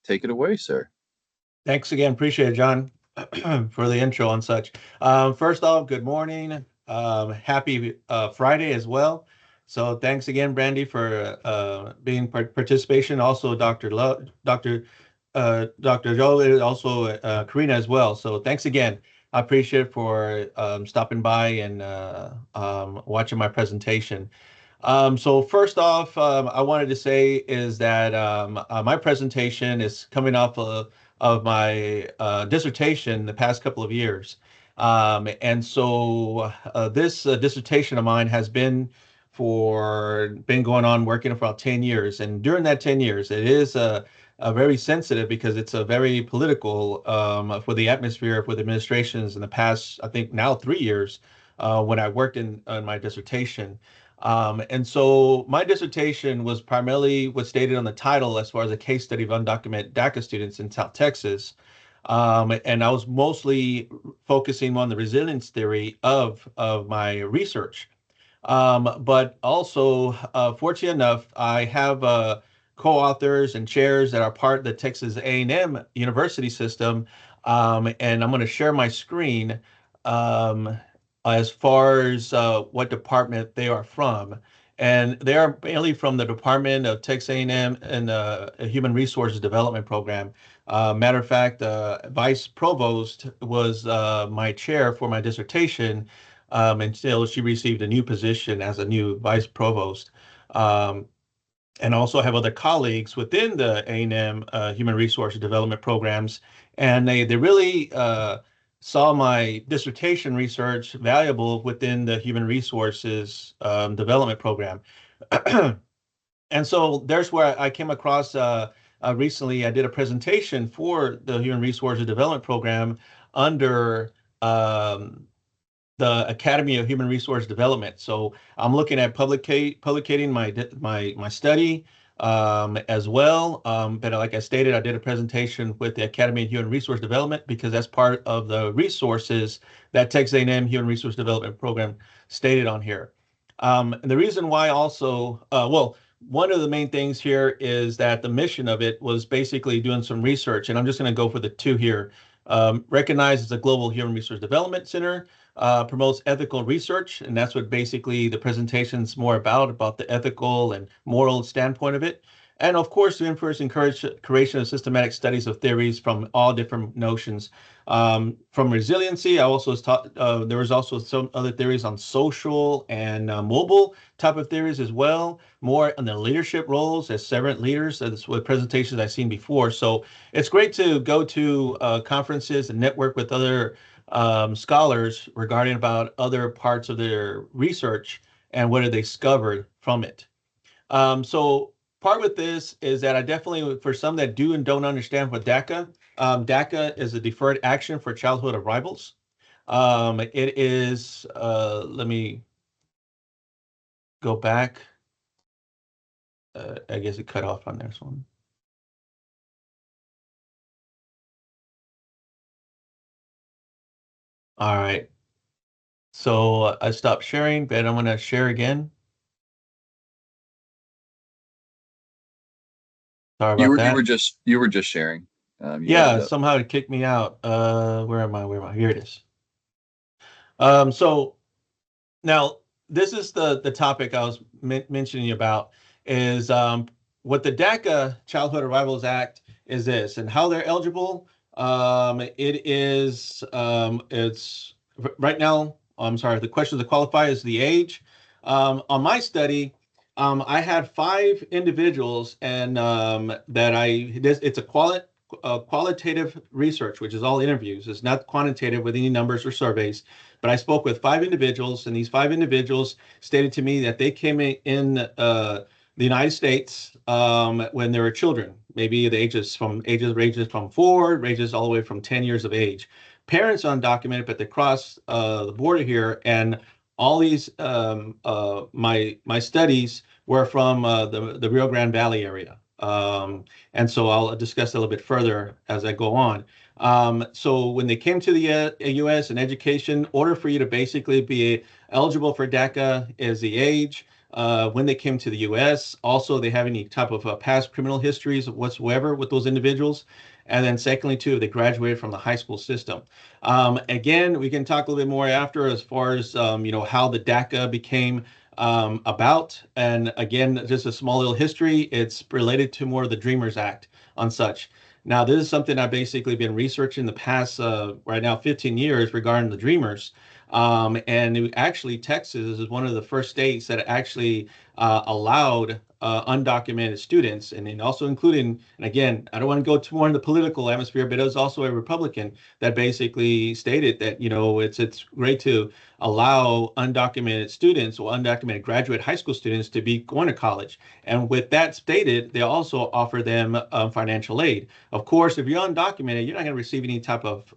take it away, sir. Thanks again. Appreciate it, John, for the intro and such. First off, good morning. Happy Friday as well. So thanks again, Brandy, for being participation. Also, Dr. Joe, and also Karina as well. So thanks again. I appreciate it for stopping by and watching my presentation. So first off, I wanted to say is that my presentation is coming off of my dissertation the past couple of years. And so this dissertation of mine has been going on working for about 10 years. And during that 10 years, it is a very sensitive because it's a very political for the atmosphere for the administrations in the past, I think now 3 years when I worked in my dissertation. And so my dissertation was primarily what's stated on the title as far as a case study of undocumented DACA students in South Texas. And I was mostly focusing on the resilience theory of my research. But also, fortunate enough, I have co-authors and chairs that are part of the Texas A&M University system. And I'm going to share my screen. As far as what department they are from. And they are mainly from the Department of Texas A&M and Human Resources Development Program. Matter of fact, Vice Provost was my chair for my dissertation until she received a new position as a new Vice Provost. And also have other colleagues within the A&M Human Resources Development Programs. And they really saw my dissertation research valuable within the Human Resources Development Program. And so there's where I came across recently, I did a presentation for the Human Resources Development Program under the Academy of Human Resource Development. So I'm looking at publicating my study as well. But like I stated, I did a presentation with the Academy of Human Resource Development because that's part of the resources that Texas A&M Human Resource Development Program stated on here. And the reason why also, well, one of the main things here is that the mission of it was basically doing some research, and I'm just going to go for the two here. Recognized as a global human resource development center, promotes ethical research, and that's what basically the presentation's more about the ethical and moral standpoint of it. And of course, to encourage creation of systematic studies of theories from all different notions. From resiliency, I also taught, there was also some other theories on social and mobile type of theories as well, more on the leadership roles as servant leaders. That's what presentations I've seen before. So it's great to go to conferences and network with other scholars regarding about other parts of their research and what have they discovered from it. So part with this is that I definitely, for some that do and don't understand what DACA, DACA is a deferred action for childhood arrivals. It is, let me go back. I guess it cut off on this one. All right. So I stopped sharing, but I'm going to share again. Sorry about that. You were just sharing. Yeah, somehow it kicked me out. Where am I? Where am I? Here it is. So now this is the topic I was mentioning about is what the DACA Childhood Arrivals Act is this and how they're eligible. It is it's right now. I'm sorry. The question to qualify is the age. On my study, I had 5 individuals, and it's a qualitative research, which is all interviews. It's not quantitative with any numbers or surveys. But I spoke with 5 individuals, and these 5 individuals stated to me that they came in the United States when they were children, maybe the ages from 4, ranges all the way from 10 years of age. Parents undocumented, but they crossed the border here, and all these my studies were from the Rio Grande Valley area. And so I'll discuss a little bit further as I go on. So when they came to the U.S. and education, in order for you to basically be eligible for DACA is the age. when they came to the U.S. Also, they have any type of past criminal histories whatsoever with those individuals. And then secondly, too, if they graduated from the high school system. Again, we can talk a little bit more after as far as how the DACA became about. And again, just a small little history. It's related to more of the Dreamers Act on such. Now, this is something I've basically been researching the past, right now, 15 years regarding the Dreamers. Actually, Texas is one of the first states that actually allowed undocumented students, and then also including, and again, I don't want to go too more in the political atmosphere, but it was also a Republican that basically stated that, it's great to allow undocumented students or undocumented graduate high school students to be going to college. And with that stated, they also offer them financial aid. Of course, if you're undocumented, you're not going to receive any type of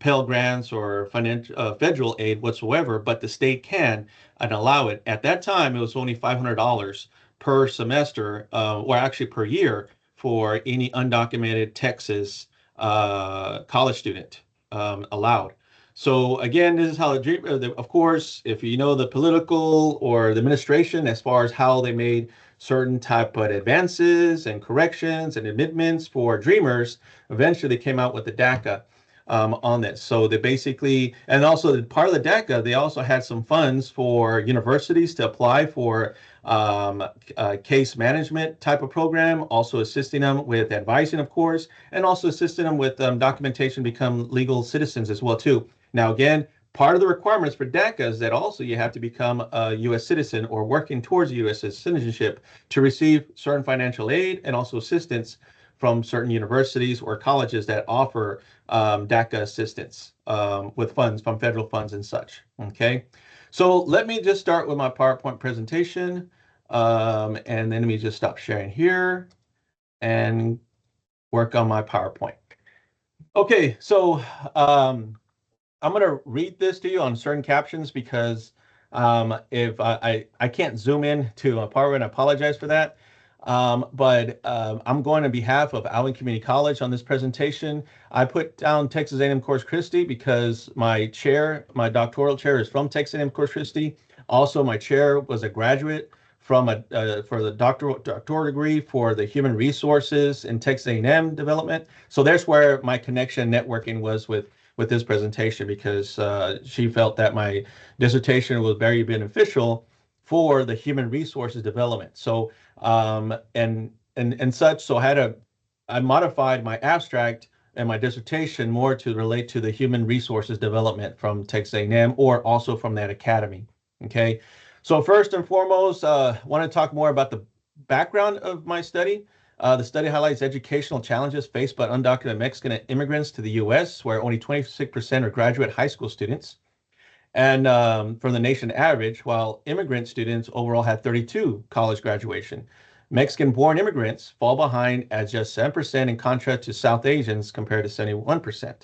Pell Grants or financial federal aid whatsoever, but the state can and allow it. At that time, it was only $500 per semester, or actually per year, for any undocumented Texas college student allowed. So again, this is how of course, if you know the political or the administration as far as how they made certain type of advances and corrections and amendments for Dreamers, eventually they came out with the DACA on this. So they basically, and also part of the DACA, they also had some funds for universities to apply for case management type of program, also assisting them with advising, of course, and also assisting them with documentation to become legal citizens as well too. Now, again, part of the requirements for DACA is that also you have to become a U.S. citizen or working towards U.S. citizenship to receive certain financial aid and also assistance from certain universities or colleges that offer DACA assistance with funds from federal funds and such. Okay, so let me just start with my PowerPoint presentation, and then let me just stop sharing here and work on my PowerPoint. Okay, so I'm going to read this to you on certain captions because if I can't zoom in to a PowerPoint, I apologize for that. But I'm going on behalf of Allen Community College on this presentation. I put down Texas A&M Corpus Christi because my chair, my doctoral chair, is from Texas A&M Corpus Christi. Also, my chair was a graduate from for the doctoral degree for the human resources in Texas A&M development. So there's where my connection networking was with this presentation, because she felt that my dissertation was very beneficial for the human resources development. So and such. So I modified my abstract and my dissertation more to relate to the human resources development from Texas A&M or also from that academy. Okay. So first and foremost, I want to talk more about the background of my study. The study highlights educational challenges faced by undocumented Mexican immigrants to the U.S., where only 26% are graduate high school students. And from the nation average, while immigrant students overall had 32 college graduation, Mexican-born immigrants fall behind at just 7% in contrast to South Asians compared to 71%.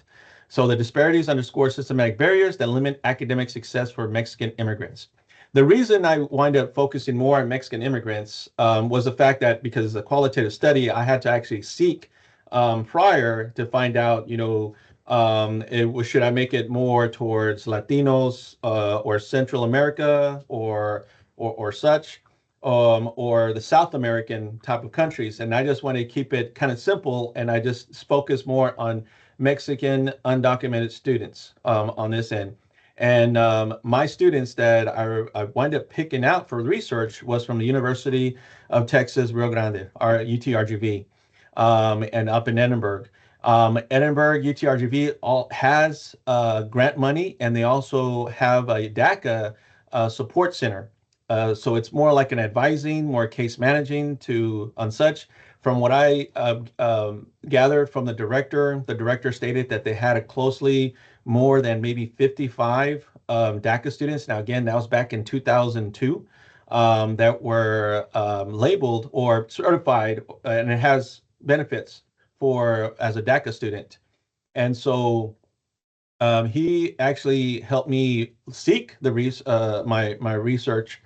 So the disparities underscore systematic barriers that limit academic success for Mexican immigrants. The reason I wind up focusing more on Mexican immigrants was the fact that because it's a qualitative study, I had to actually seek prior to find out, should I make it more towards Latinos or Central America or such, or the South American type of countries. And I just want to keep it kind of simple, and I just focus more on Mexican undocumented students on this end. And my students that I wind up picking out for research was from the University of Texas, Rio Grande, our UTRGV, and up in Edinburgh. Edinburgh UTRGV has grant money, and they also have a DACA support center. So it's more like an advising, more case managing to on such. From what I gathered from the director stated that they had a closely more than maybe 55 DACA students. Now, again, that was back in 2002, that were labeled or certified, and it has benefits for as a DACA student. And so he actually helped me seek my research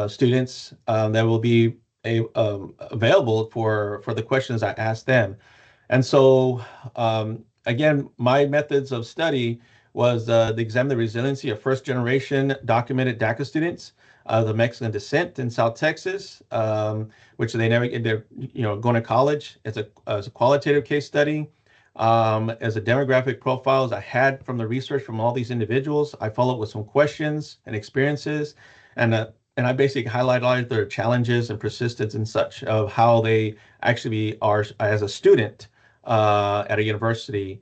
students that will be available for the questions I asked them. And so again, my methods of study was to examine the resiliency of first generation documented DACA students the Mexican descent in South Texas, which they never they're going to college. As a qualitative case study, as a demographic profiles I had from the research from all these individuals. I followed with some questions and experiences, and I basically highlighted their challenges and persistence and such of how they actually are as a student at a university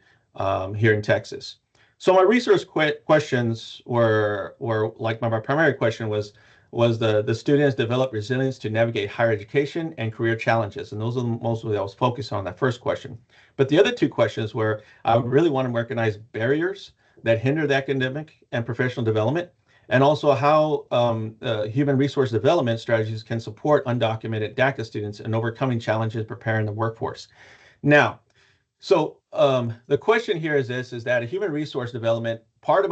here in Texas. So my research questions were like my primary question was the students develop resilience to navigate higher education and career challenges, and those are mostly I was focused on that first question. But the other two questions were I really want to recognize barriers that hinder the academic and professional development, and also how human resource development strategies can support undocumented DACA students in overcoming challenges preparing the workforce. Now, so the question here is this, is that a human resource development, part of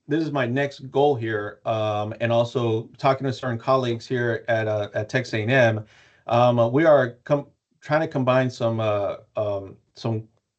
this is my next goal here, and also talking to certain colleagues here at Texas A&M, we are trying to combine some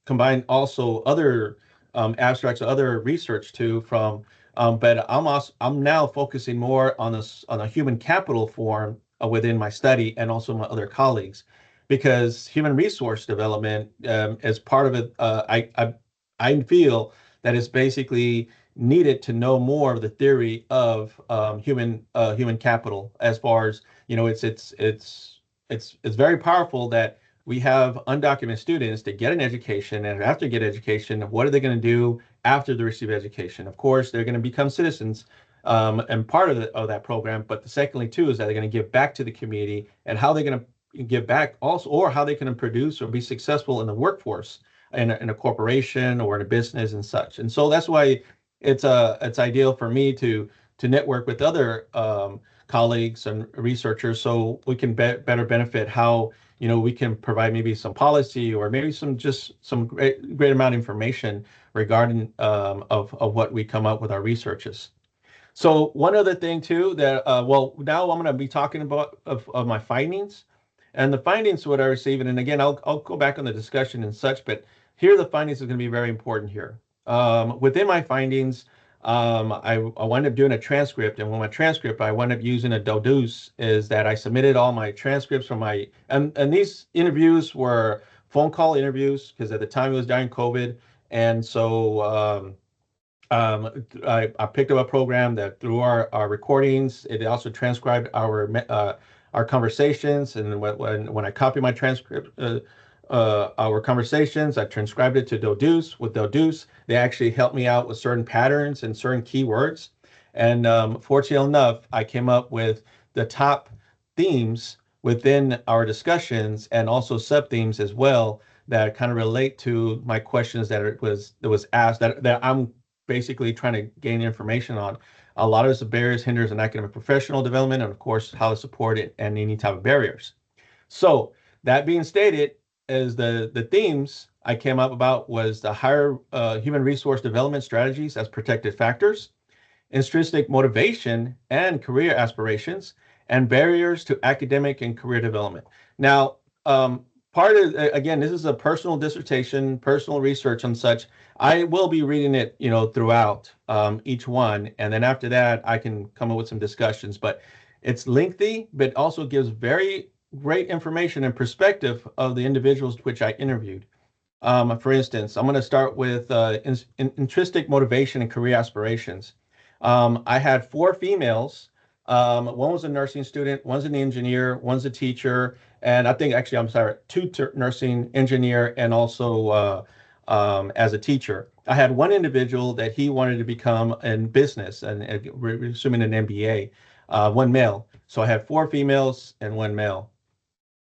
combine also other abstracts, other research too from, but I'm now focusing more on a human capital form within my study and also my other colleagues, because human resource development as part of it, I feel that it's basically needed to know more of the theory of human capital. As far as it's very powerful that we have undocumented students that get an education, and after get education, what are they going to do after they receive education? Of course, they're going to become citizens and part of that program. But the secondly, too, is that they're going to give back to the community, and how they're going to give back also, or how they can produce or be successful in the workforce in a corporation or in a business and such. And so that's why it's ideal for me to network with other colleagues and researchers, so we can better benefit how we can provide maybe some policy or maybe some great amount of information regarding of what we come up with our researches. So one other thing too that well, now I'm going to be talking about of my findings, and the findings what I received, and again I'll go back on the discussion and such, but here the findings are going to be very important here. Within my findings, I wound up doing a transcript, and with my transcript, I wound up using a Doduce. Is that I submitted all my transcripts from my and these interviews were phone call interviews because at the time it was during COVID, and so I picked up a program that through our recordings, it also transcribed our conversations, and when I copy my transcript. Our conversations, I transcribed it to Doduce. With Doduce, they actually helped me out with certain patterns and certain keywords. And fortunately enough, I came up with the top themes within our discussions and also sub themes as well that kind of relate to my questions that was asked that I'm basically trying to gain information on. A lot of the barriers, hinders, and academic professional development, and of course, how to support it and any type of barriers. So that being stated, as the themes I came up about was the higher human resource development strategies as protected factors, intrinsic motivation and career aspirations, and barriers to academic and career development. Now, part of again, this is a personal dissertation, personal research and such. I will be reading it, throughout each one, and then after that, I can come up with some discussions. But it's lengthy, but also gives very great information and perspective of the individuals which I interviewed. For instance, I'm going to start with intrinsic motivation and career aspirations. I had four females. One was a nursing student, one's an engineer, one's a teacher, and I think actually, I'm sorry, two nursing engineer and also as a teacher. I had one individual that he wanted to become in business and assuming an MBA, one male. So I had four females and one male.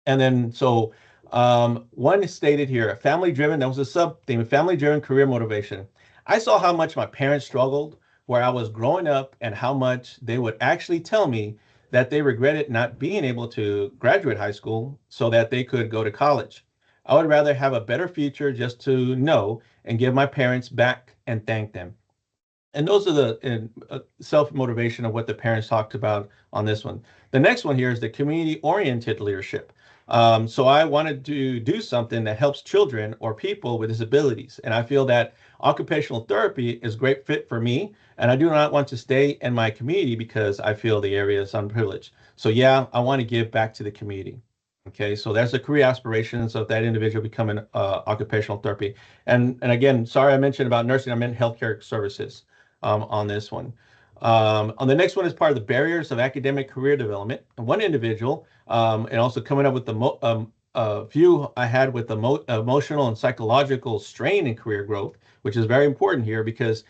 And then, so one is stated here, family driven, that was a sub theme, family driven career motivation. I saw how much my parents struggled where I was growing up and how much they would actually tell me that they regretted not being able to graduate high school so that they could go to college. I would rather have a better future just to know and give my parents back and thank them. And those are the self motivation of what the parents talked about on this one. The next one here is the community-oriented leadership. So I wanted to do something that helps children or people with disabilities. And I feel that occupational therapy is a great fit for me. And I do not want to stay in my community because I feel the area is unprivileged. So yeah, I want to give back to the community. Okay, so that's the career aspirations of that individual becoming occupational therapy. And again, sorry I mentioned about nursing, I meant healthcare services on this one. On the next one is part of the barriers of academic career development. And one individual, and also coming up with the view I had with the emotional and psychological strain in career growth, which is very important here because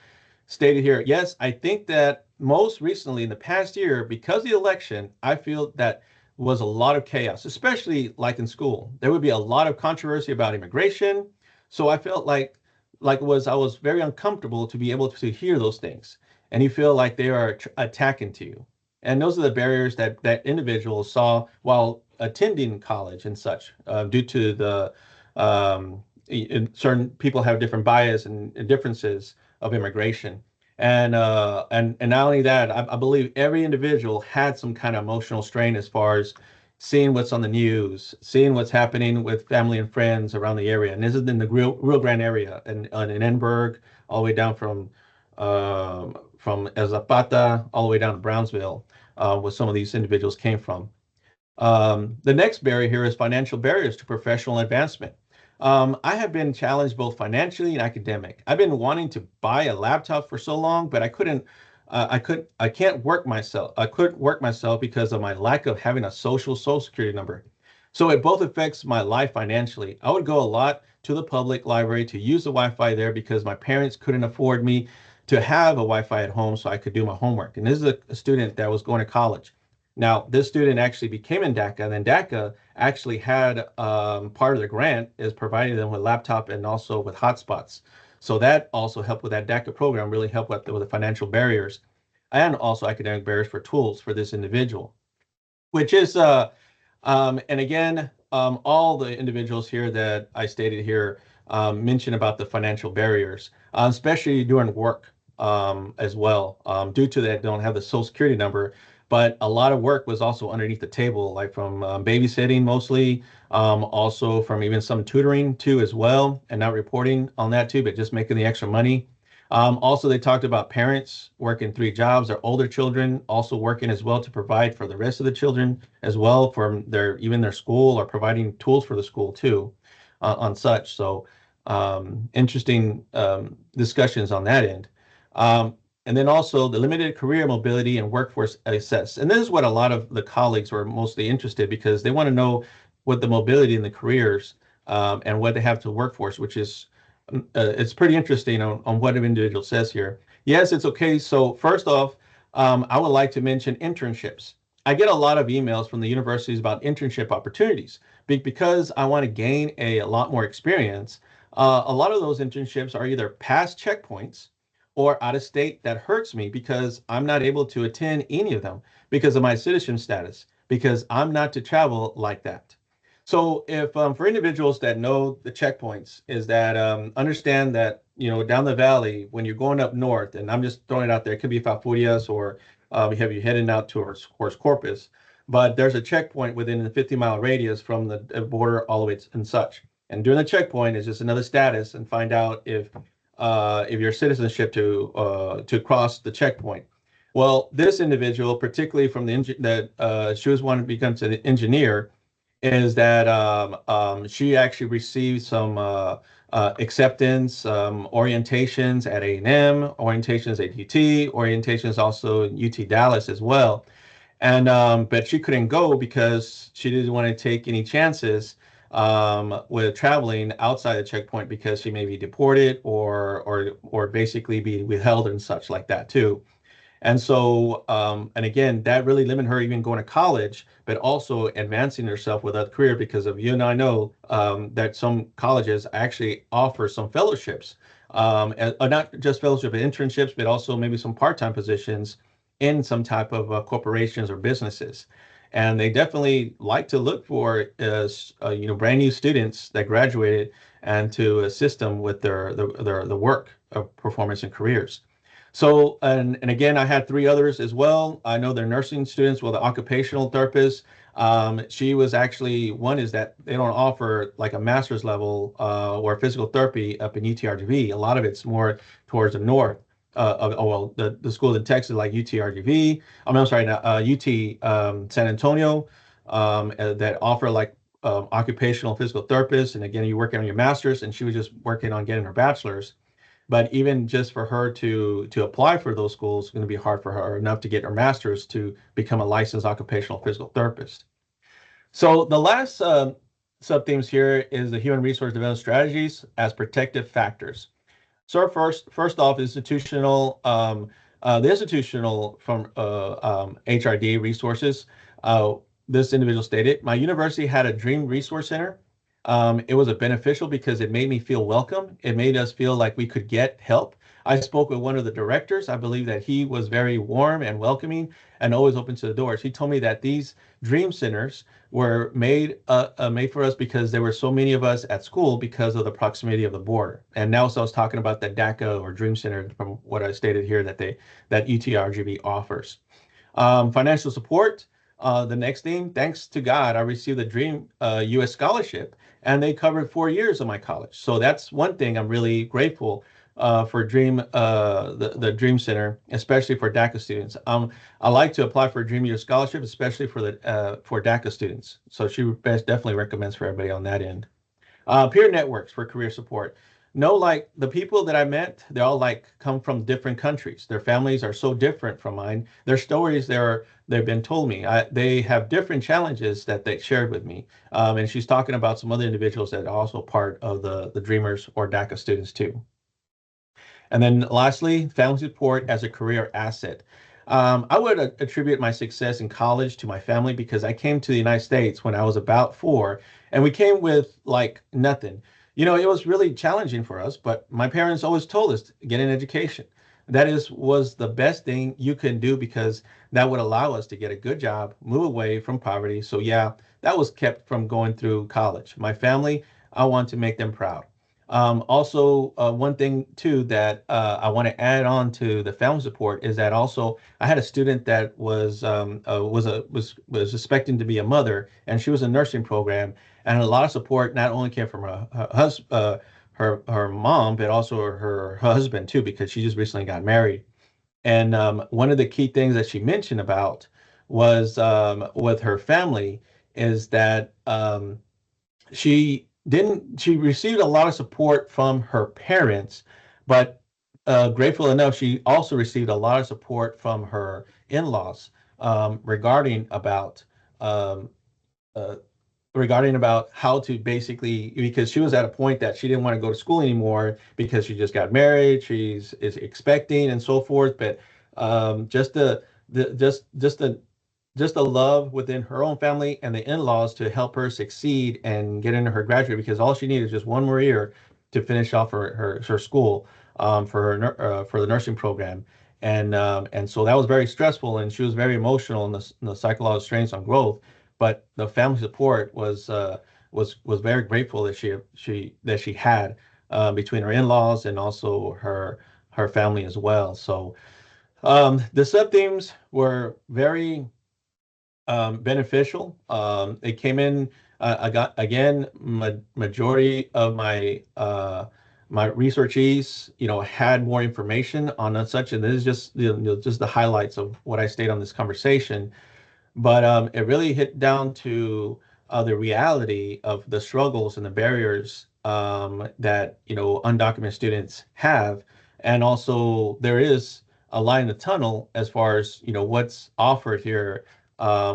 stated here, yes, I think that most recently in the past year, because of the election, I feel that was a lot of chaos, especially like in school. There would be a lot of controversy about immigration. So I felt like I was very uncomfortable to be able to hear those things. And you feel like they are attacking to you. And those are the barriers that individuals saw while attending college and such, due to the certain people have different bias and differences of immigration. And not only that, I believe every individual had some kind of emotional strain as far as seeing what's on the news, seeing what's happening with family and friends around the area. And this is in the Rio Grande area and in Edinburgh, all the way down from El Zapata all the way down to Brownsville, where some of these individuals came from. The next barrier here is financial barriers to professional advancement. I have been challenged both financially and academic. I've been wanting to buy a laptop for so long, but I can't work myself. I couldn't work myself because of my lack of having a social security number. So it both affects my life financially. I would go a lot to the public library to use the Wi-Fi there because my parents couldn't afford me to have a Wi-Fi at home so I could do my homework. And this is a student that was going to college. Now, this student actually became in DACA, and then DACA actually had part of the grant is providing them with laptop and also with hotspots. So that also helped with that DACA program, really helped with the financial barriers and also academic barriers for tools for this individual, which is, and again, all the individuals here that I stated here mentioned about the financial barriers, especially during work as well, due to that don't have the social security number. But a lot of work was also underneath the table, like from babysitting mostly, also from even some tutoring too as well, and not reporting on that too, but just making the extra money. Also, they talked about parents working 3 jobs, their older children also working as well to provide for the rest of the children as well for their school or providing tools for the school too, on such. So interesting discussions on that end. And then also the limited career mobility and workforce access. And this is what a lot of the colleagues were mostly interested because they want to know what the mobility in the careers and what they have to workforce, which is it's pretty interesting on what an individual says here. Yes, it's okay. So first off, I would like to mention internships. I get a lot of emails from the universities about internship opportunities because I want to gain a lot more experience. A lot of those internships are either past checkpoints or out of state. That hurts me because I'm not able to attend any of them because of my citizen status, because I'm not to travel like that. So if for individuals that know the checkpoints is that understand that, down the valley when you're going up north, and I'm just throwing it out there, it could be Falfurrias or we have you heading out towards Corpus, but there's a checkpoint within the 50-mile radius from the border all the way and such. And during the checkpoint is just another status and find out if your citizenship to cross the checkpoint. Well, this individual, particularly from she was wanting to become an engineer, is that she actually received some acceptance orientations at A&M, orientations at UT, orientations also at UT Dallas as well. And but she couldn't go because she didn't want to take any chances with traveling outside the checkpoint because she may be deported or basically be withheld and such like that too. And so, and again, that really limited her even going to college, but also advancing herself with a career because of you and I know that some colleges actually offer some fellowships, not just fellowship, but internships, but also maybe some part-time positions in some type of corporations or businesses. And they definitely like to look for, brand new students that graduated and to assist them with their work performance and careers. So, and again, I had three others as well. I know they're nursing students, well, the occupational therapist. She was actually one is that they don't offer like a master's level or physical therapy up in UTRGV. A lot of it's more towards the north well, the schools in Texas like UTRGV. I'm sorry, UT San Antonio that offer like occupational physical therapists. And again, you're working on your master's, and she was just working on getting her bachelor's. But even just for her to apply for those schools, it's going to be hard for her enough to get her master's to become a licensed occupational physical therapist. So the last sub themes here is the human resource development strategies as protective factors. So first off, the institutional from HRD resources. Uh, this individual stated, my university had a dream resource center. It was a beneficial because it made me feel welcome. It made us feel like we could get help. I spoke with one of the directors. I believe that he was very warm and welcoming and always open to the doors. He told me that these dream centers were made for us because there were so many of us at school because of the proximity of the border. And now, so I was talking about the DACA or Dream Center from what I stated here that UTRGV offers. Financial support. The next thing, thanks to God, I received a Dream U.S. scholarship, and they covered 4 years of my college. So that's one thing I'm really grateful for the Dream Center, especially for DACA students. I like to apply for a Dream Year scholarship, especially for DACA students. So she definitely recommends for everybody on that end. Peer networks for career support. No, like the people that I met, they all like come from different countries. Their families are so different from mine. Their stories they've been told me. They have different challenges that they shared with me. And she's talking about some other individuals that are also part of the Dreamers or DACA students too. And then lastly, family support as a career asset. I would attribute my success in college to my family because I came to the United States when I was about 4, and we came with like nothing. It was really challenging for us, but my parents always told us get an education. Was the best thing you can do because that would allow us to get a good job, move away from poverty. So yeah, that was kept from going through college. My family, I want to make them proud. Also, one thing too that I want to add on to the family support is that also I had a student that was expecting to be a mother, and she was in a nursing program, and a lot of support not only came from her mom, but also her husband too, because she just recently got married. And one of the key things that she mentioned about was with her family is that she received a lot of support from her parents, but grateful enough, she also received a lot of support from her in-laws regarding um, uh, about how to basically because she was at a point that she didn't want to go to school anymore because she just got married, she's is expecting and so forth. But just the just the love within her own family and the in-laws to help her succeed and get into her graduate because all she needed is just one more year to finish off her school for the nursing program. And so that was very stressful, and she was very emotional in the psychological strains on growth. But the family support was very grateful that she had between her in-laws and also her family as well. So the sub themes were very beneficial. It came in. I got again majority of my researchees, had more information on such, and this is just just the highlights of what I stated on this conversation. But it really hit down to the reality of the struggles and the barriers that undocumented students have, and also there is a line in the tunnel as far as what's offered here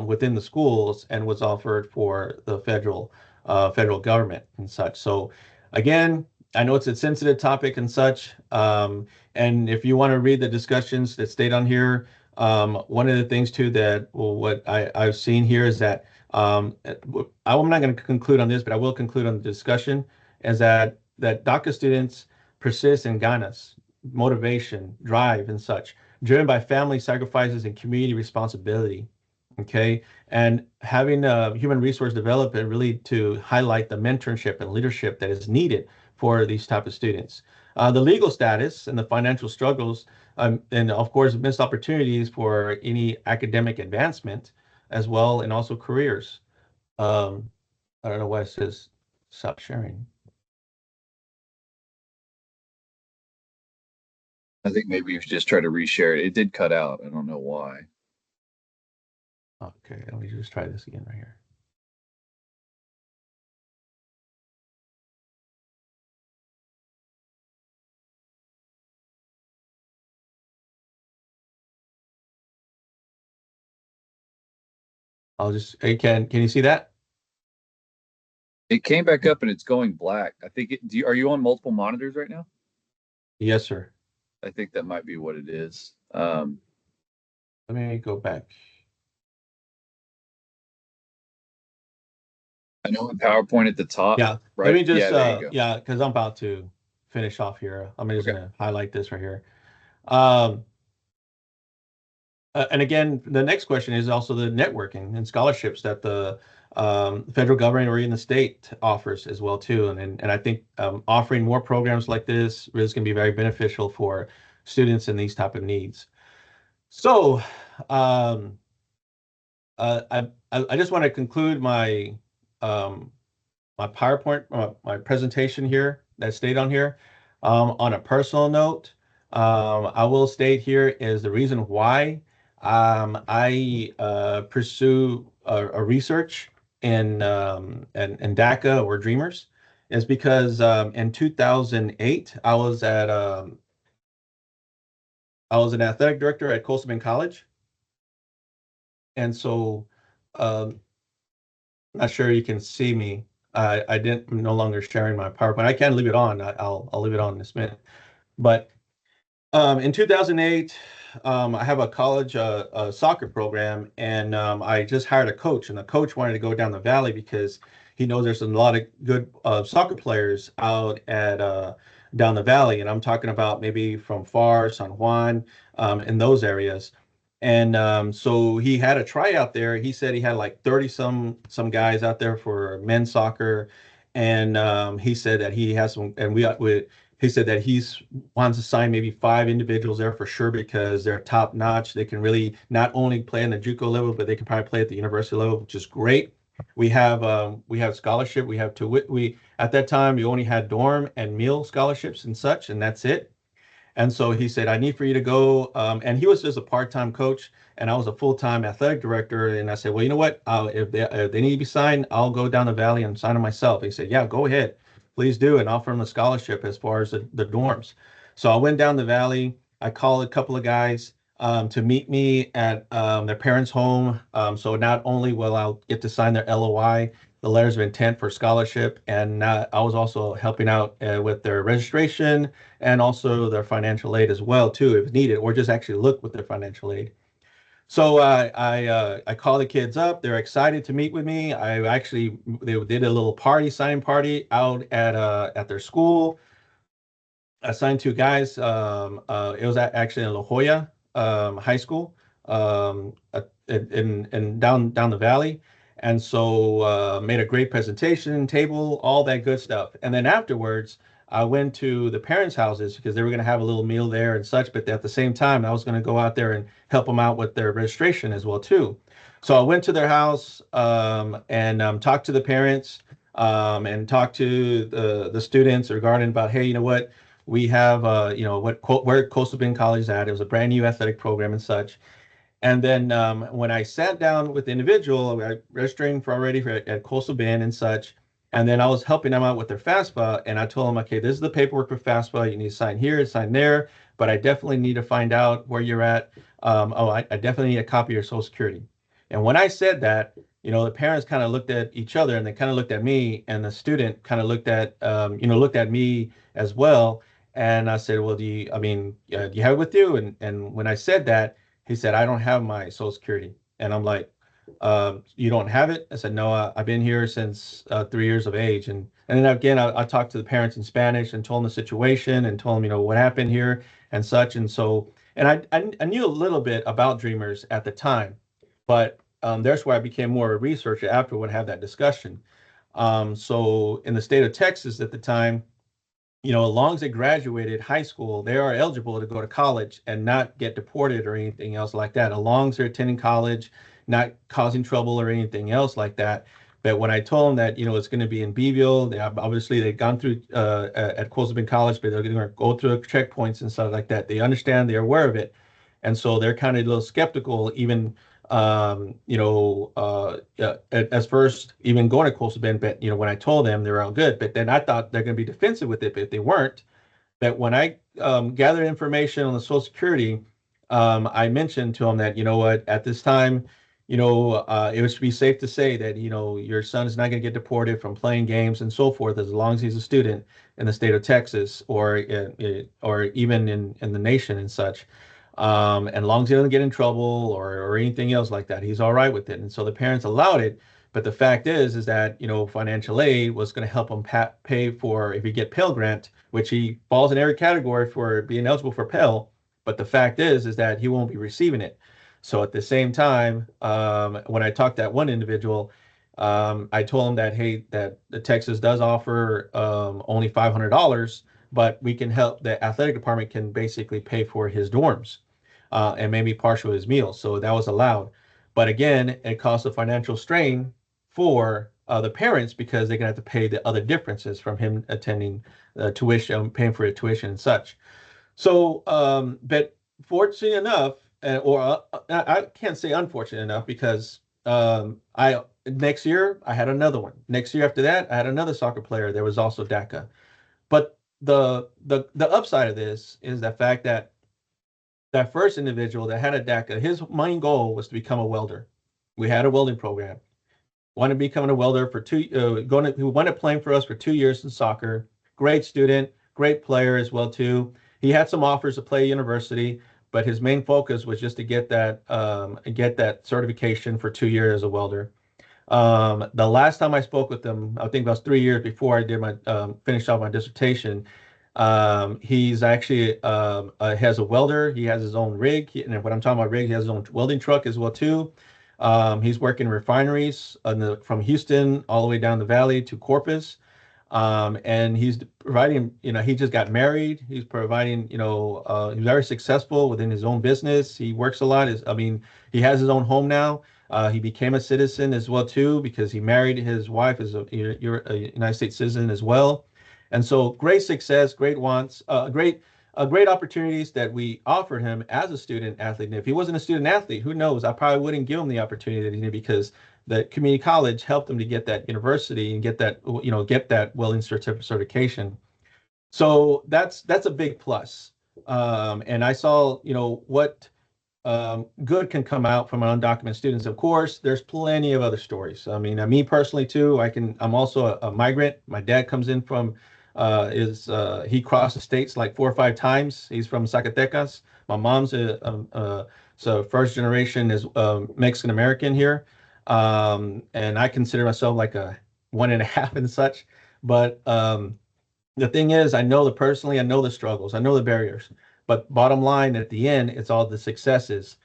within the schools and what's offered for the federal government and such. So again, I know it's a sensitive topic and such, and if you want to read the discussions that stayed on here, one of the things too that what I've seen here is that I'm not going to conclude on this, but I will conclude on the discussion is that DACA students persist in Ghana's motivation, drive, and such, driven by family sacrifices and community responsibility. Okay, and having human resource development really to highlight the mentorship and leadership that is needed for these type of students. The legal status and the financial struggles, and of course, missed opportunities for any academic advancement as well, and also careers. Um, I don't know why it says stop sharing. I think maybe you should just try to reshare it. It did cut out. I don't know why. Okay, let me just try this again right here. I'll just, hey, can you see that? It came back up and it's going black. I think are you on multiple monitors right now? Yes, sir. I think that might be what it is. Let me go back. I know in PowerPoint at the top, Yeah, let right? me just, Yeah, there you go. yeah, because I'm about to finish off here. I'm just Okay. gonna highlight this right here. Um, and again, the next question is also the networking and scholarships that the federal government or even the state offers as well too. And I think offering more programs like this is going to be very beneficial for students in these type of needs. So um, I just want to conclude um, my PowerPoint, my presentation here that stayed on here. On a personal note, I will state here is the reason why I pursue a research in DACA or Dreamers is because in 2008 I was an athletic director at Coastal Bend College, and so um, not sure you can see me. I didn't I'm no longer sharing my PowerPoint. I can leave it on. I'll leave it on in this minute. But in 2008, I have a college soccer program, and I just hired a coach, and the coach wanted to go down the valley because he knows there's a lot of good soccer players out at down the valley, and I'm talking about maybe from Far, San Juan, in those areas. And so he had a tryout there. He said he had like 30 some guys out there for men's soccer, and he said that he has some, and we he said that he's wants to sign maybe 5 individuals there for sure because they're top notch. They can really not only play in the JUCO level, but they can probably play at the university level, which is great. We have scholarship. We have to we at that time we only had dorm and meal scholarships and such, and that's it. And so he said, I need for you to go. And he was just a part-time coach, and I was a full-time athletic director. And I said, well, you know what? If they need to be signed, I'll go down the valley and sign them myself. He said, yeah, go ahead, please do, and offer them a scholarship as far as the dorms. So I went down the valley. I called a couple of guys to meet me at their parents' home. So not only will I get to sign their LOI, the letters of intent for scholarship, and I was also helping out with their registration and also their financial aid as well too, if needed, or just actually look with their financial aid. So I called the kids up. They're excited to meet with me. They did a little party, signing party out at their school. Assigned 2 guys. It was actually in La Jolla High School, in down the valley, and so made a great presentation, table, all that good stuff. And then afterwards, I went to the parents' houses because they were going to have a little meal there and such. But at the same time, I was going to go out there and help them out with their registration as well too. So I went to their house and talked to the parents and talked to the students regarding about, hey, you know what? We have, where Coastal Bend College is at. It was a brand new athletic program and such. And then when I sat down with the individual, I registering for already at Coastal Bend and such. And then I was helping them out with their FAFSA. And I told them, okay, this is the paperwork for FAFSA. You need to sign here, sign there. But I definitely need to find out where you're at. I definitely need a copy of your Social Security. And when I said that, the parents kind of looked at each other and they kind of looked at me, and the student kind of looked at me as well. And I said, well, do you have it with you? And when I said that, he said, I don't have my Social Security. And I'm like, you don't have it? I said, no, I've been here since 3 years of age. And then again, I talked to the parents in Spanish and told them the situation and told them, what happened here and such. And so, and I knew a little bit about Dreamers at the time, but there's where I became more a researcher after we had that discussion. So in the state of Texas at the time, as long as they graduated high school, they are eligible to go to college and not get deported or anything else like that, as long as they're attending college, not causing trouble or anything else like that. But when I told them that, it's going to be in Beeville, obviously they've gone through at Coastal College, but they're going to go through checkpoints and stuff like that. They understand, they're aware of it. And so they're kind of a little skeptical, even as first even going to Coastal Bend, but when I told them they're all good, but then I thought they're going to be defensive with it, but if they weren't, that when I gathered information on the Social Security, I mentioned to them that, what, at this time, it would be safe to say that, your son is not going to get deported from playing games and so forth as long as he's a student in the state of Texas or even in the nation and such. And as long as he doesn't get in trouble or anything else like that, he's all right with it. And so the parents allowed it. But the fact is that, financial aid was going to help him pay for, if he get Pell Grant, which he falls in every category for being eligible for Pell. But the fact is that he won't be receiving it. So at the same time, when I talked to that one individual, I told him that, hey, that the Texas does offer only $500, but we can help. The athletic department can basically pay for his dorms and maybe partial his meals. So that was allowed. But again, it caused a financial strain for the parents because they're going to have to pay the other differences from him attending tuition, paying for the tuition and such. So, but fortunately enough, I can't say unfortunate enough because I next year I had another one. Next year after that, I had another soccer player. There was also DACA. But the upside of this is the fact that that first individual that had a DACA, his main goal was to become a welder. We had a welding program. Wanted to become a welder for who wound up playing for us for 2 years in soccer. Great student, great player as well too. He had some offers to play university, but his main focus was just to get that certification for 2 years as a welder. The last time I spoke with him, I think it was 3 years before I did my finished off my dissertation. He's actually has a welder. He has his own rig. And when I'm talking about rig, he has his own welding truck as well too. He's working refineries from Houston all the way down the valley to Corpus. And he's providing, he just got married. He's providing, he's very successful within his own business. He works a lot. He has his own home now. He became a citizen as well too because he married his wife as a United States citizen as well. And so great success, great wants, great opportunities that we offered him as a student athlete. And if he wasn't a student athlete, who knows? I probably wouldn't give him the opportunity that he needed because the community college helped him to get that university and get that welding certification. So that's a big plus. And I saw, what good can come out from undocumented students. Of course, there's plenty of other stories. I mean, me personally too. I'm also a migrant. My dad comes in from he crossed the states like 4 or 5 times. He's from Zacatecas. My mom's so first generation is Mexican American here, and I consider myself like a one and a half and such. But the thing is, I know the struggles, I know the barriers, but bottom line at the end, it's all the successes,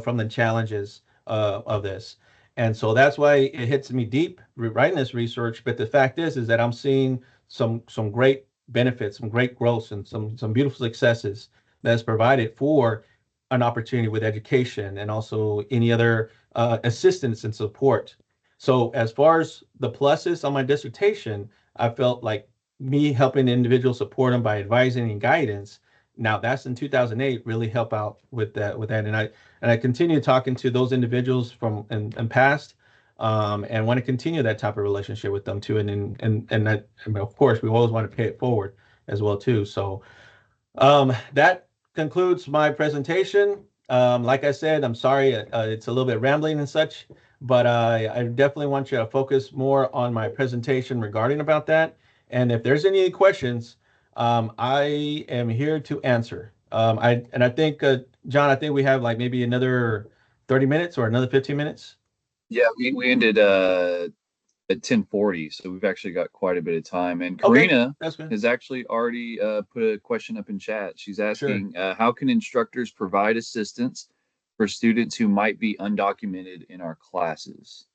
from the challenges of this. And so that's why it hits me deep writing this research. But the fact is that I'm seeing some great benefits, some great growth, and some beautiful successes that's provided for an opportunity with education and also any other assistance and support. So as far as the pluses on my dissertation, I felt like me helping individuals support them by advising and guidance. Now that's in 2008 really help out with that. And I continue talking to those individuals from and past and want to continue that type of relationship with them too. And of course we always want to pay it forward as well too. So that concludes my presentation. Like I said, I'm sorry it's a little bit rambling and such, but I definitely want you to focus more on my presentation regarding about that. And if there's any questions, I am here to answer. I think, John, I think we have like maybe another 30 minutes or another 15 minutes. Yeah, we ended at 10:40, so we've actually got quite a bit of time. And Okay, Karina that's good. has actually already put a question up in chat. She's Sure. asking, how can instructors provide assistance for students who might be undocumented in our classes?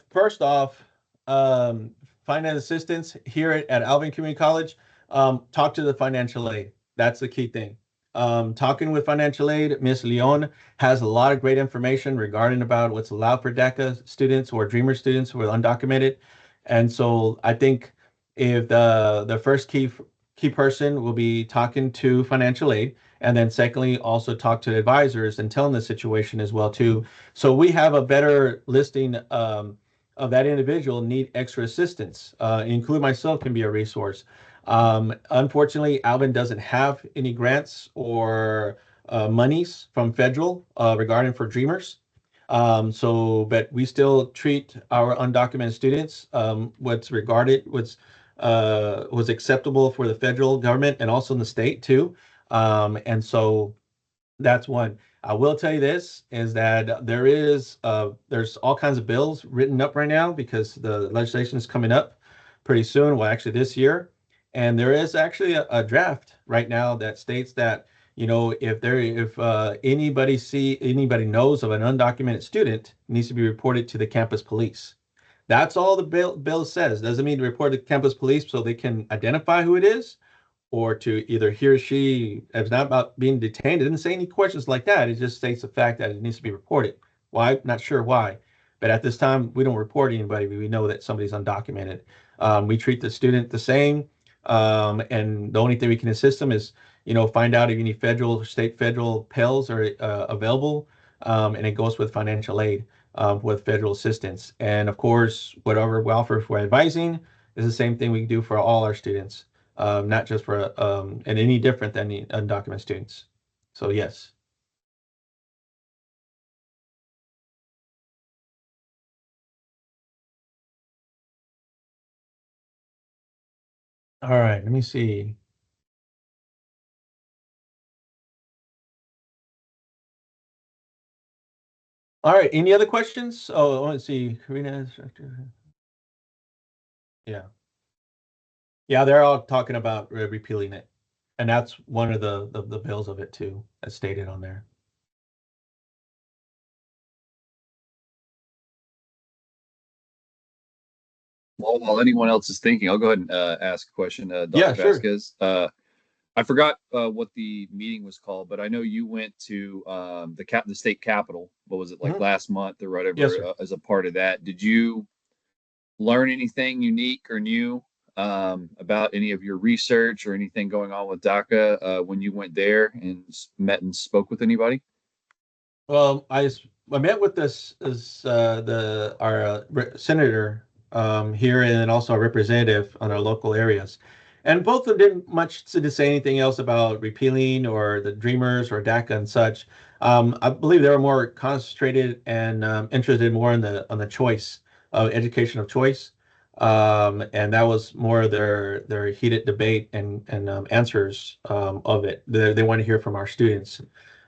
First off, finance assistance here at Alvin Community College. Talk to the financial aid. That's the key thing. Talking with financial aid, Miss Leon has a lot of great information regarding about what's allowed for DACA students or Dreamer students who are undocumented. And so I think if the first key person will be talking to financial aid, and then secondly also talk to advisors and tell them the situation as well too. So we have a better listing of that individual need extra assistance. Include myself can be a resource. Unfortunately, Alvin doesn't have any grants or monies from federal regarding for Dreamers. But we still treat our undocumented students what's acceptable for the federal government and also in the state too. And so that's one. I will tell you this is that there's all kinds of bills written up right now because the legislation is coming up pretty soon. Well, actually this year, and there is actually a draft right now that states that if anybody knows of an undocumented student, it needs to be reported to the campus police. That's all the bill says. Doesn't mean to report to campus police so they can identify who it is, or to either he or she, it's not about being detained. It didn't say any questions like that. It just states the fact that it needs to be reported. Why? Not sure why. But at this time, we don't report anybody. We know that somebody's undocumented. We treat the student the same. And the only thing we can assist them is, find out if any federal Pels are available. And it goes with financial aid with federal assistance. And of course, whatever we offer for advising is the same thing we do for all our students, not just for and any different than the undocumented students. So yes. All right, let me see. All right, any other questions? Oh, I want to see. Karina, yeah, yeah, they're all talking about repealing it, and that's one of the bills of it too, as stated on there. Well, while anyone else is thinking, I'll go ahead and ask a question, Yeah, Dr. sure. Vasquez. I forgot what the meeting was called, but I know you went to the state capitol. What was it, like Mhm. last month or Yes, whatever? sir. As a part of that, did you learn anything unique or new about any of your research or anything going on with DACA when you went there and met and spoke with anybody? Well, I met with this is the our senator here and also a representative on our local areas, and both of them didn't much to say anything else about repealing or the Dreamers or DACA and such. I believe they were more concentrated and interested more in the choice of education of choice, and that was more their heated debate and answers of it. They want to hear from our students.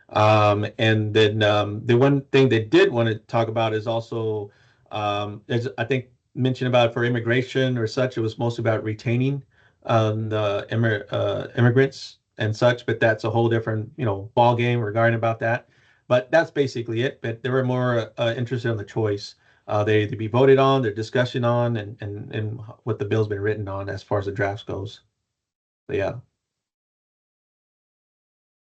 And then the one thing they did want to talk about is also, as I think mentioned about for immigration or such, it was mostly about retaining immigrants and such, but that's a whole different, ball game regarding about that. But that's basically it. But they were more interested in the choice. They to be voted on, their discussion on, and what the bill's been written on as far as the drafts goes. But yeah.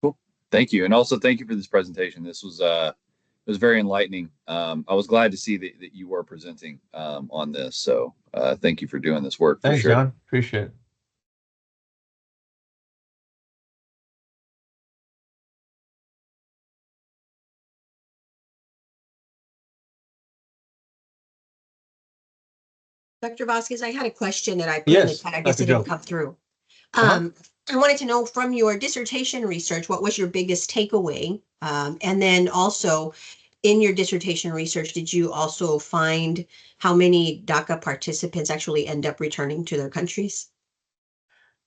Cool. Thank you. And also thank you for this presentation. This was it was very enlightening. I was glad to see that you were presenting on this. So thank you for doing this work for Thanks, sure. John. Appreciate it. Dr. Vasquez, I had a question that I put in the Yes, chat. I guess Dr. it didn't Joe. come through. Uh-huh. I wanted to know from your dissertation research, what was your biggest takeaway? And then also in your dissertation research, did you also find how many DACA participants actually end up returning to their countries?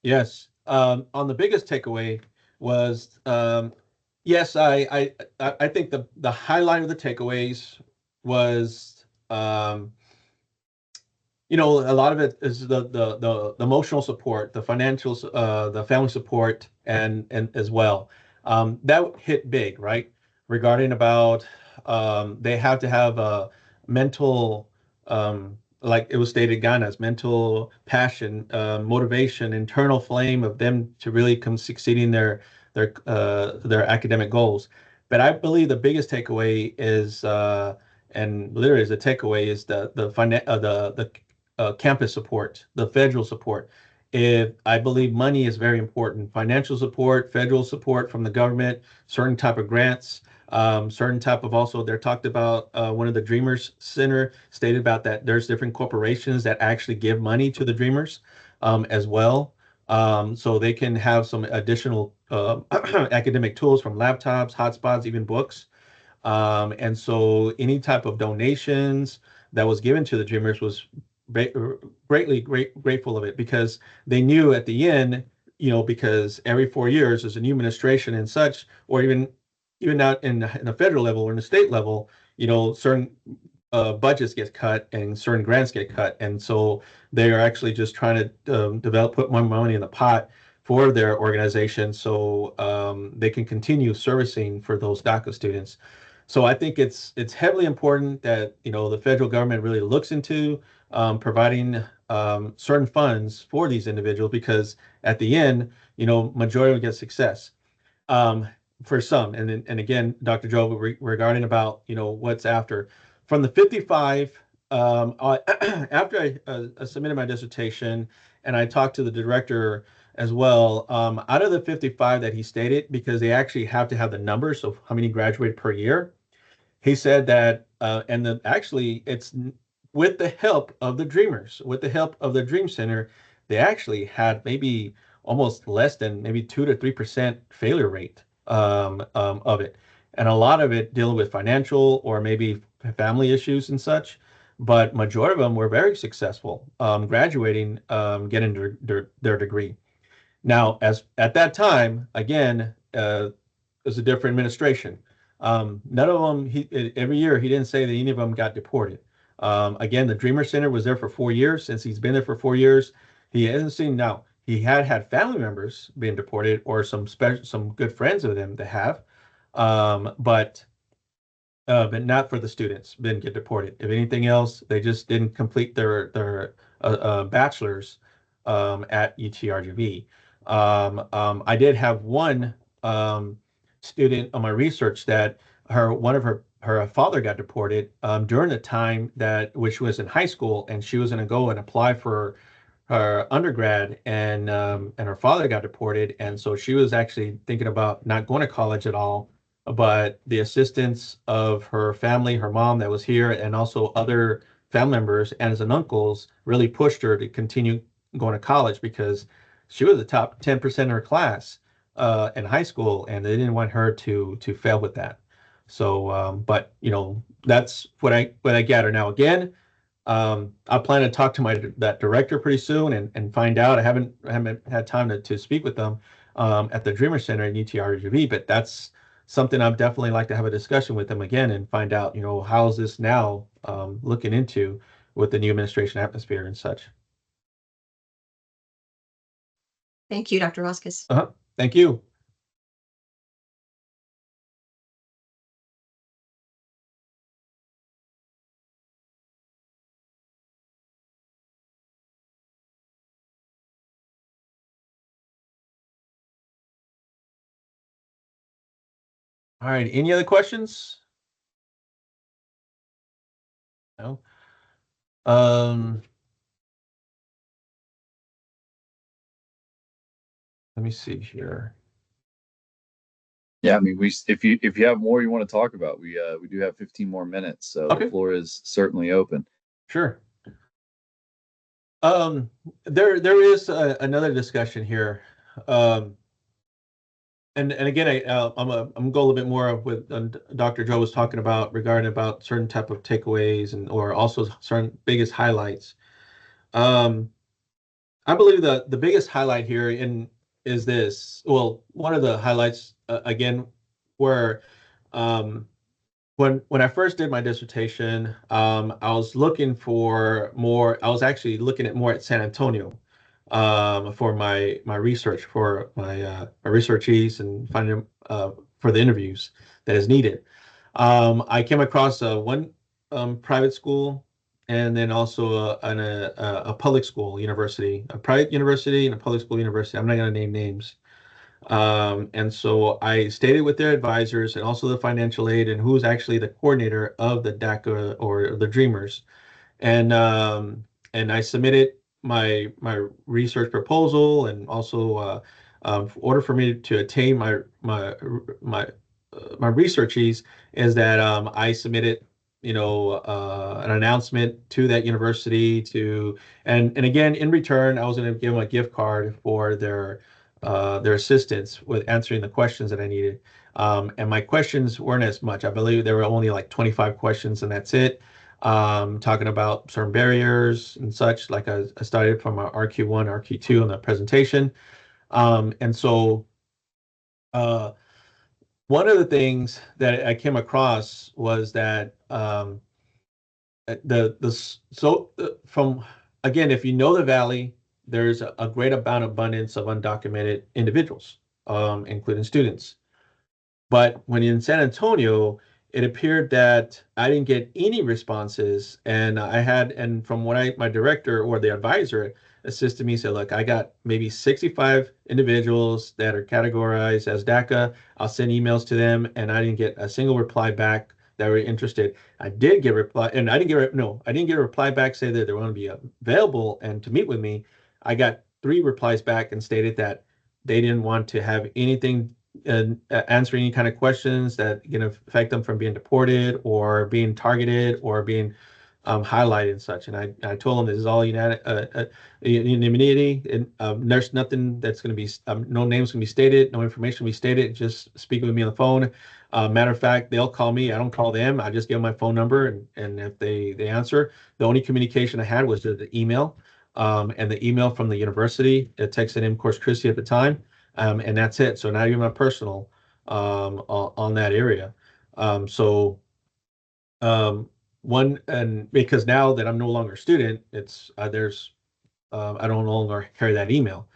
Yes. On the biggest takeaway was, yes, I think the highlight of the takeaways was, a lot of it is the emotional support, the financial, the family support, and as well. That hit big, right? Regarding about they have to have a mental like it was stated, Ghana's mental passion, motivation, internal flame of them to really come succeeding their academic goals. But I believe the biggest takeaway is, and literally the takeaway is the campus support, the federal support. If I believe money is very important, financial support, federal support from the government, certain type of grants, certain type of also they're talked about one of the Dreamers Center stated about that there's different corporations that actually give money to the Dreamers as well. So they can have some additional academic tools from laptops, hotspots, even books. And so any type of donations that was given to the Dreamers was grateful of it because they knew at the end, because every 4 years there's a new administration and such, or even out in the federal level or in the state level, certain budgets get cut and certain grants get cut, and so they are actually just trying to put more money in the pot for their organization so they can continue servicing for those DACA students. So I think it's heavily important that the federal government really looks into providing certain funds for these individuals because at the end, majority will get success um, for some. And again, Dr. Joe, regarding about what's after from the 55. After I submitted my dissertation and I talked to the director as well, out of the 55 that he stated, because they actually have to have the numbers of how many graduate per year, he said that, actually, it's with the help of the Dreamers, with the help of the Dream Center, they actually had maybe almost less than maybe 2 to 3% failure rate of it, and a lot of it dealing with financial or maybe family issues and such. But majority of them were very successful, graduating, getting their degree. Now, as at that time, again, it was a different administration. None of them, every year, he didn't say that any of them got deported. Again, the Dreamer Center was there for 4 years. Since he's been there for 4 years, he hasn't seen now. He had family members being deported or some good friends of them that have, but not for the students didn't get deported. If anything else, they just didn't complete their bachelor's at UTRGV. I did have one student on my research that one of her father got deported during the time that which was in high school, and she was going to go and apply for her undergrad, and her father got deported, and so she was actually thinking about not going to college at all. But the assistance of her family, her mom that was here, and also other family members, aunts and uncles, really pushed her to continue going to college because she was the top 10% of her class in high school, and they didn't want her to fail with that. So, but that's what I gather now. Again, I plan to talk to that director pretty soon and find out. I haven't had time to speak with them at the Dreamer Center in UTRGV, but that's something I'd definitely like to have a discussion with them again and find out, how is this now looking into with the new administration atmosphere and such. Thank you, Dr. Vasquez. Thank you. All right. Any other questions? No. Let me see here. Yeah, I mean, if you have more you want to talk about, we do have 15 more minutes, so Okay. The floor is certainly open. Sure. There is another discussion here. And again, I'm gonna go a little bit more of what Dr. Joe was talking about regarding about certain type of takeaways or also certain biggest highlights. I believe the biggest highlight here is this. Well, one of the highlights again were when I first did my dissertation, I was looking for more. I was actually looking at more at San Antonio for my research for my researchees and finding for the interviews that is needed. I came across one private school and then also a public school university, a private university and a public school university. I'm not going to name names. And so I stated with their advisors and also the financial aid and who's actually the coordinator of the DACA or the Dreamers. And I submitted my research proposal and also in order for me to attain my researches is that I submitted an announcement to that university to and again in return I was going to give them a gift card for their assistance with answering the questions that I needed. And my questions weren't as much. I believe there were only like 25 questions and that's it. Talking about certain barriers and such. Like I started from our RQ1, RQ2 on the presentation. And so uh, one of the things that I came across was that from again, if you know the valley, there's a great amount of abundance of undocumented individuals, including students. But when in San Antonio, it appeared that I didn't get any responses. And from what my director or the advisor assisted me, said, look, I got maybe 65 individuals that are categorized as DACA. I'll send emails to them, and I didn't get a single reply back that were interested. I did get reply, and I didn't get a reply back say that they were going to be available and to meet with me. I got 3 replies back and stated that they didn't want to have anything and answer any kind of questions that affect them from being deported or being targeted or being highlighted and such. And I told them this is all unanimity, and there's nothing that's going to be no names can be stated, no information can be stated. Just speak with me on the phone. Matter of fact, they'll call me. I don't call them. I just give them my phone number, and if they answer, the only communication I had was the email, and the email from the university. It texted in, of course, Christy at the time. And that's it. So not even my personal on that area. So one and because now that I'm no longer a student, it's there's I don't no longer carry that email,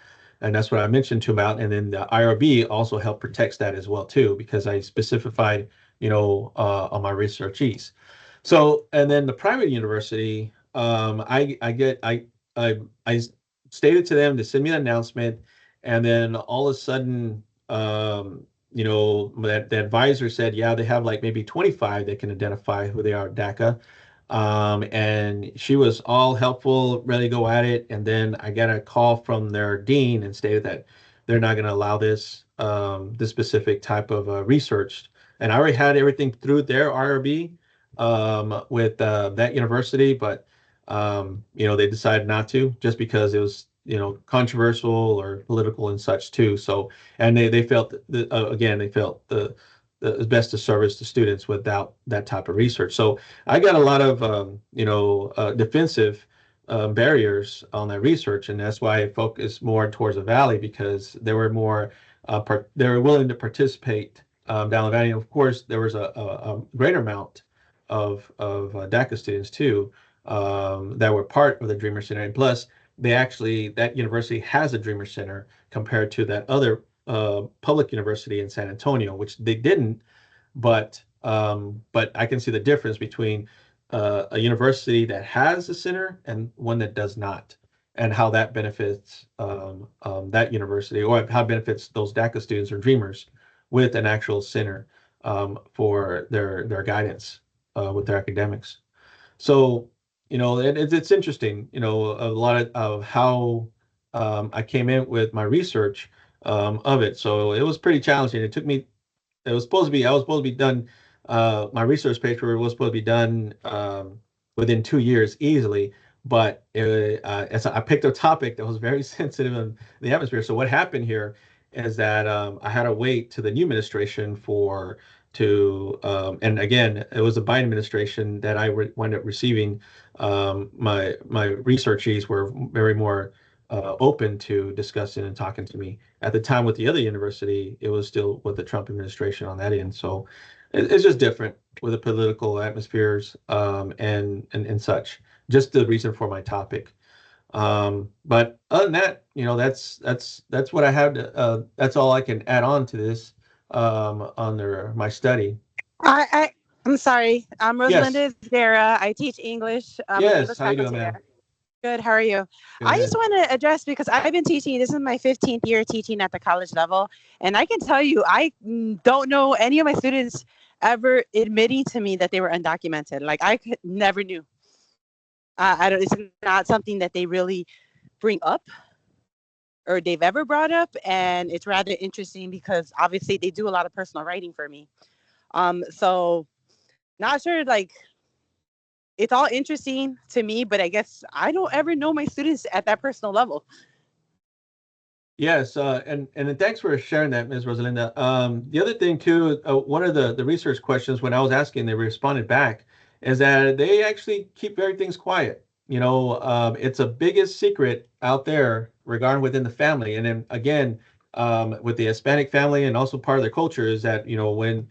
and that's what I mentioned to about. And then the IRB also helped protects that as well too, because I specified on my researchees. So and then the private university, I stated to them to send me an announcement, and then all of a sudden, that the advisor said, yeah, they have like maybe 25 that can identify who they are at DACA. And she was all helpful, ready to go at it. And then I got a call from their dean and stated that they're not going to allow this specific type of research. And I already had everything through their IRB with that university, but they decided not to just because it was controversial or political and such too. So and they felt again they felt the best to service the students without that type of research. So I got a lot of defensive barriers on that research, and that's why I focused more towards the valley because they were more they were willing to participate down the valley. And of course, there was a greater amount of DACA students too that were part of the Dreamer Center. And plus, that university has a Dreamer Center compared to that other public university in San Antonio, which they didn't. But I can see the difference between a university that has a center and one that does not, and how that benefits that university, or how it benefits those DACA students or Dreamers with an actual center for their guidance with their academics. So, it's interesting, a lot of how I came in with my research of it. So it was pretty challenging. I was supposed to be done, my research paper was supposed to be done within 2 years easily, but as I picked a topic that was very sensitive in the atmosphere. So what happened here is that I had to wait to the new administration and again, it was the Biden administration that I wound up receiving. My researchees were very more open to discussing and talking to me. At the time with the other university, it was still with the Trump administration on that end. So it's just different with the political atmospheres and such. Just the reason for my topic. But other than that, that's what I have that's all I can add on to this under my study. I I'm sorry. I'm Yes. Rosalinda Zara. I teach English. I'm an Yes. English How you doing, faculty ma'am? there. Good. How are you? I just Good. want to address because I've been teaching. This is my 15th year teaching at the college level, and I can tell you, I don't know any of my students ever admitting to me that they were undocumented. Like I could, never knew. I don't. It's not something that they really bring up or they've ever brought up, and it's rather interesting because obviously they do a lot of personal writing for me. So not sure like it's all interesting to me, but I guess I don't ever know my students at that personal level. Yes, and thanks for sharing that, Ms. Rosalinda. The other thing too, one of the research questions when I was asking, they responded back, is that they actually keep very things quiet. It's a biggest secret out there regarding within the family. And then again, with the Hispanic family and also part of their culture is that, when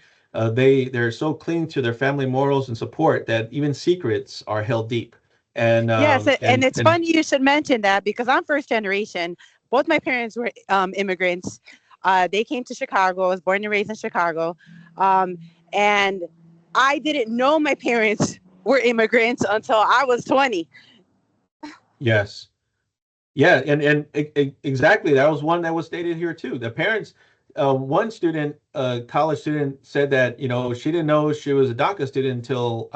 they're so clean to their family morals and support that even secrets are held deep. And Yes, and it's and funny you should mention that because I'm first generation. Both my parents were immigrants. They came to Chicago. I was born and raised in Chicago, um, and I didn't know my parents were immigrants until I was 20. yes. Yeah, and exactly. That was one that was stated here too. The parents, one student, college student, said that she didn't know she was a DACA student until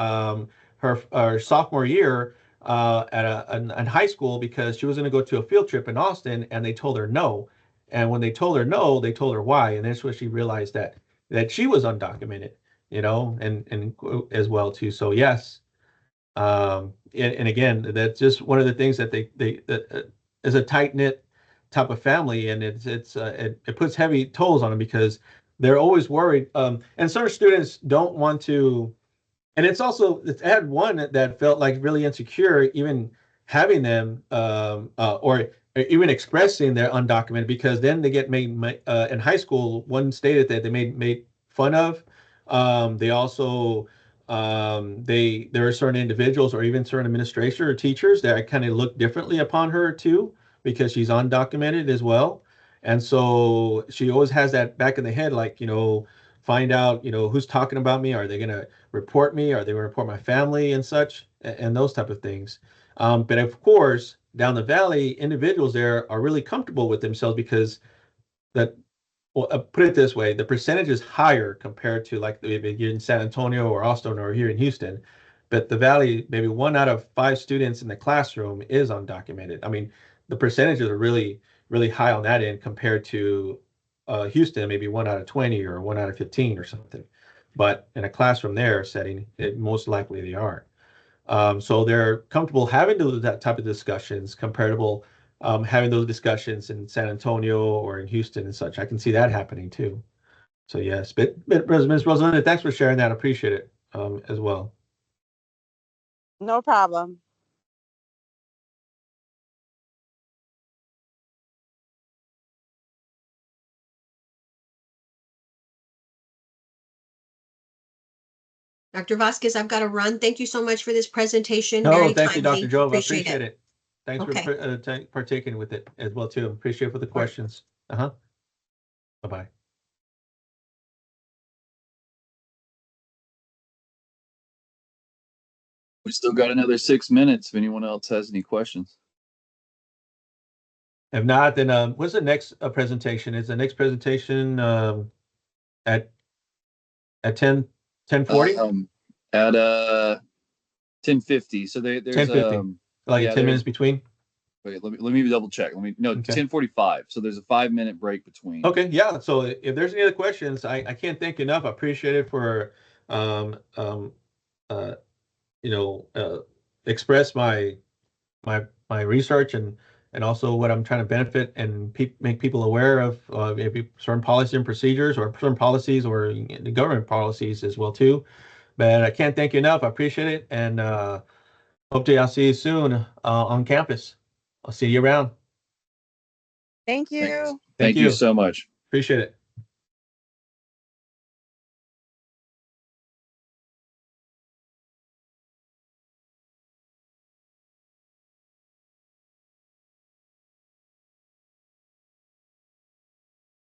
her sophomore year in high school because she was going to go to a field trip in Austin, and they told her no. And when they told her no, they told her why, and that's when she realized that she was undocumented, and as well too. So yes, and again, that's just one of the things that they that is a tight knit type of family, and it puts heavy tolls on them because they're always worried. And certain students don't want to, and I had one that felt like really insecure, even having them or even expressing their undocumented because then they get made in high school. One stated that they made fun of. They also there are certain individuals or even certain administration or teachers that kind of look differently upon her too because she's undocumented as well. And so she always has that back in the head, like, find out, who's talking about me. Are they going to report me? Are they going to report my family and such, and those type of things? But of course, down the valley, individuals there are really comfortable with themselves because that, well, put it this way, the percentage is higher compared to like if you're in San Antonio or Austin or here in Houston. But the Valley, maybe 1 out of 5 students in the classroom is undocumented. I mean, the percentages are really, really high on that end compared to Houston, maybe 1 out of 20 or 1 out of 15 or something. But in a classroom there setting, most likely they are. So they're comfortable having that type of discussions, comparable having those discussions in San Antonio or in Houston and such. I can see that happening too. So yes, but Ms. Rosalinda, thanks for sharing that. I appreciate it as well. No problem. Dr. Vasquez, I've got to run. Thank you so much for this presentation. No, Very thank you, Dr. timely. Jove. I Appreciate appreciate it. it. Thanks Okay. for partaking with it as well too. Appreciate it for the questions. Uh-huh. Bye-bye. We still got another 6 minutes if anyone else has any questions. If not, then what's the next presentation? Is the next presentation at 10:40? At 10:50. So there's 10:50. Like yeah, 10 minutes between? wait, let me double check. Okay. 10:45. So there's a 5-minute break between. Okay, yeah. So if there's any other questions, I can't thank you enough. I appreciate it for uh express my research and also what I'm trying to benefit and make people aware of maybe certain policies and procedures or certain policies or the government policies as well too. But I can't thank you enough. I appreciate it, and hopefully I'll see you soon on campus. I'll see you around. Thank you. Thank you so much. Appreciate it.